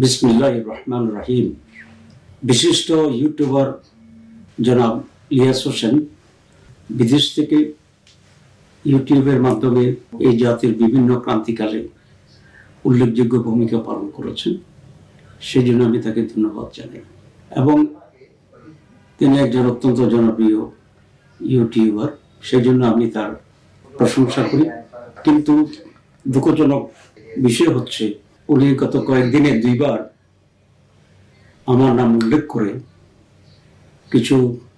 বিসমিল্লাহির রহমানির রহিম। বিশিষ্ট ইউটিউবার জনাব ইলিয়াস হোসেন বিদেশ থেকে ইউটিউবের মাধ্যমে এই জাতির বিভিন্ন ক্রান্তিকালে উল্লেখযোগ্য ভূমিকা পালন করেছেন, সেই জন্য আমি তাকে ধন্যবাদ জানাই। এবং তিনি একজন অত্যন্ত জনপ্রিয় ইউটিউবার, সেই জন্য আমি তার প্রশংসা করি। কিন্তু দুঃখজনক বিষয় হচ্ছে, উনি গত কয়েকদিনে দুইবার আমার নাম উল্লেখ করে কিছু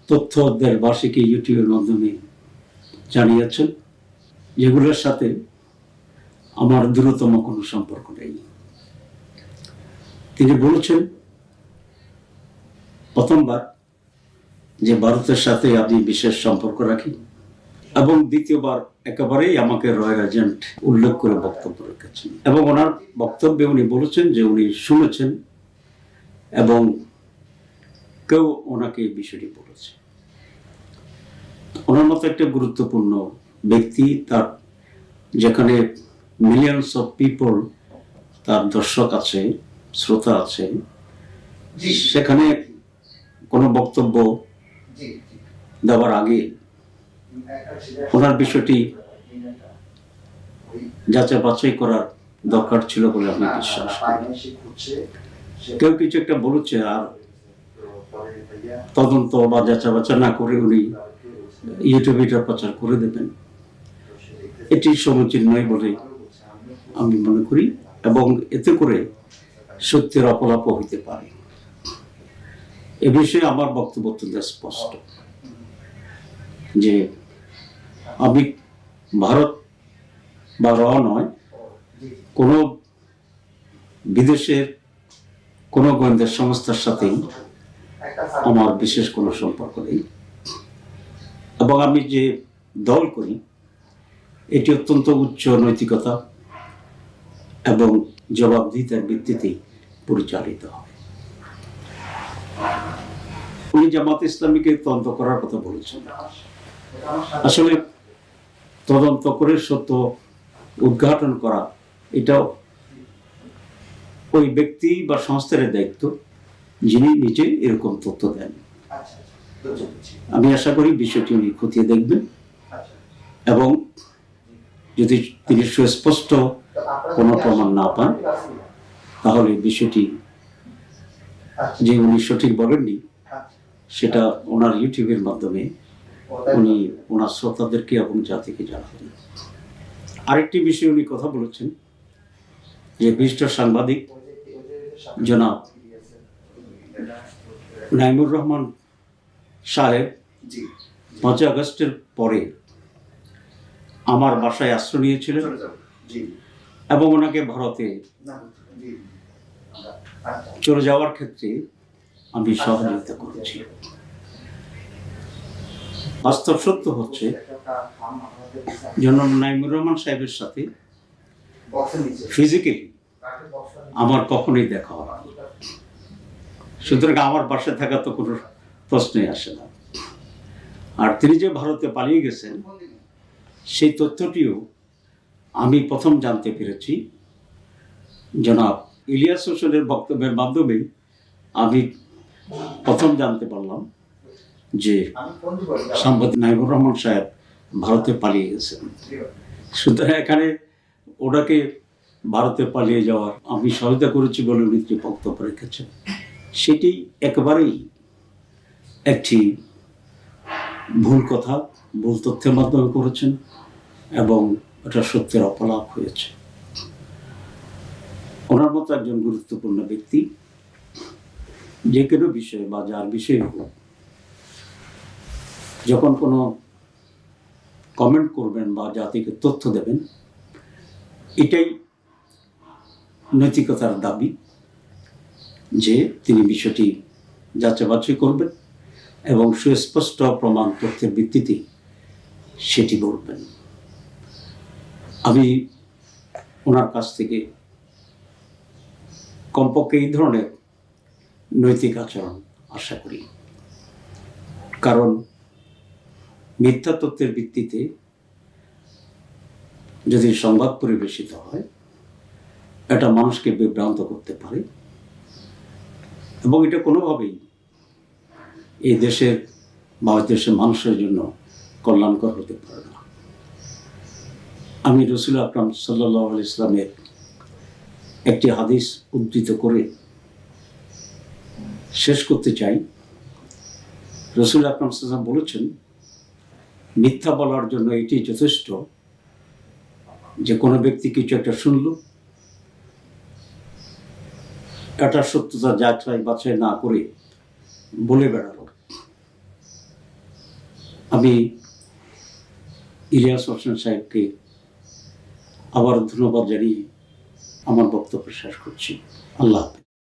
তথ্য দেশবাসীকে ইউটিউবের মাধ্যমে জানিয়েছেন, যেগুলোর সাথে আমার দূরতম কোনো সম্পর্ক নেই। তিনি বলেছেন প্রথমবার যে ভারতের সাথে আমি বিশেষ সম্পর্ক রাখি, এবং দ্বিতীয়বার একেবারেই আমাকে রয়্যাল এজেন্ট উল্লেখ করে বক্তব্য রেখেছেন। এবং ওনার বক্তব্যে উনি বলেছেন যে উনি শুনেছেন এবং কেউ ওনাকে এই বিষয়টি বলেছে। ওনার মতো একটা গুরুত্বপূর্ণ ব্যক্তি, তার যেখানে মিলিয়নস অফ পিপল তার দর্শক আছে, শ্রোতা আছে, সেখানে কোনো বক্তব্য দেওয়ার আগে ওনার বিষয়টি যাচাই বাছাই করার দরকার ছিল বলে আমি বিশ্বাস করি। কেউ কিছু একটা বলেছে আর তদন্ত বা যাচাই বাছাই না করে উনি ইউটিউবে এটা প্রচার করে দেবেন, এটি সমীচীন নয় বলে আমি মনে করি। এবং এতে করে সত্যের অপলাপ হইতে পারে। এ বিষয়ে আমার বক্তব্য অত্যন্ত স্পষ্ট যে আমি ভারত বা নয়, কোনো বিদেশের কোনো গোয়েন্দা সংস্থার সাথেই আমার বিশেষ কোনো সম্পর্ক নেই। এবং আমি যে দল করি এটি অত্যন্ত উচ্চ নৈতিকতা এবং জবাবদিহিতার ভিত্তিতে পরিচালিত হবে। উনি জামাত ইসলামীকে তদন্ত করার কথা বলেছেন। আসলে তদন্ত করে সত্য উদ্ঘাটন করা এটা ওই ব্যক্তি বা সংস্থার দায়িত্ব, যিনি নিজে এরকম তথ্য দেন। আমি আশা করি বিষয়টি উনি খতিয়ে দেখবেন এবং যদি তিনি সুস্পষ্ট কোনো প্রমাণ না পান, তাহলে বিষয়টি যে উনি সঠিক বলেননি সেটা ওনার ইউটিউবের মাধ্যমে উনি ওনার শ্রোতাদেরকে এবং জাতিকে জানাবেন। আরেকটি বিষয়ে উনি কথা বলেছেন যে বিশিষ্ট সাংবাদিক জনাব নাইমুর রহমান সাহেব 5 আগস্টের পরে আমার বাসায় আশ্রয় নিয়েছিলেন এবং ওনাকে ভারতে চলে যাওয়ার ক্ষেত্রে আমি সহযোগিতা করেছি। বাস্তব সত্য হচ্ছে, জনাব নাইমুর রহমান সাহেবের সাথে ফিজিক্যালি আমার কখনোই দেখা হয় না। সুতরাং আমার বাসায় থাকা তো কোনো প্রশ্নই আসে না। আর তিনি যে ভারতে পালিয়ে গেছেন সেই তথ্যটিও আমি প্রথম জানতে পেরেছি জনাব ইলিয়াস হোসেনের বক্তব্যের মাধ্যমে। আমি প্রথম জানতে পারলাম যে সাংবাদিক নাইমুর রহমান সাহেব ভারতে পালিয়ে গেছেন। সুতরাং এখানে ওনাকে ভারতে পালিয়ে যাওয়ার আমি সহায়তা করেছি বলে উনি যে বক্তব্য রেখেছেন, সেটি একেবারেই একটি ভুল কথা, ভুল তথ্যের মাধ্যমে করেছেন এবং এটা সত্যের অপলাপ হয়েছে। ওনার মতো একজন গুরুত্বপূর্ণ ব্যক্তি যে কোনো বিষয়ে বা যার বিষয়ে হোক, যখন কোনো কমেন্ট করবেন বা জাতিকে তথ্য দেবেন, এটাই নৈতিকতার দাবি যে তিনি বিষয়টি যাচাই বাছাই করবেন এবং সুস্পষ্ট প্রমাণ তথ্যের ভিত্তিতে সেটি বলবেন। আমি ওনার কাছ থেকে কমপক্ষে এই ধরনের নৈতিক আচরণ আশা করি। কারণ মিথ্যা তথ্যের ভিত্তিতে যদি সংবাদ পরিবেশিত হয়, এটা মানুষকে বিভ্রান্ত করতে পারে এবং এটা কোনোভাবেই এই দেশের বা দেশের মানুষের জন্য কল্যাণকর হতে পারে না। আমি রসুল আকরাম সাল্লাল্লাহু আলাইহি ইসলামের একটি হাদিস উদ্ধৃত করে শেষ করতে চাই। রসুল আকরাম সাল্লাল্লাহু বলেছেন, মিথ্যা বলার জন্য এটি যথেষ্ট যে কোনো ব্যক্তি কিছু একটা শুনল, এটার সত্যতা যাচাই বাছাই না করে বলে বেড়ালো। আমি ইলিয়াস হোসেন সাহেবকে আবার ধন্যবাদ জানিয়ে আমার বক্তব্য শেষ করছি। আল্লাহ হাফেজ।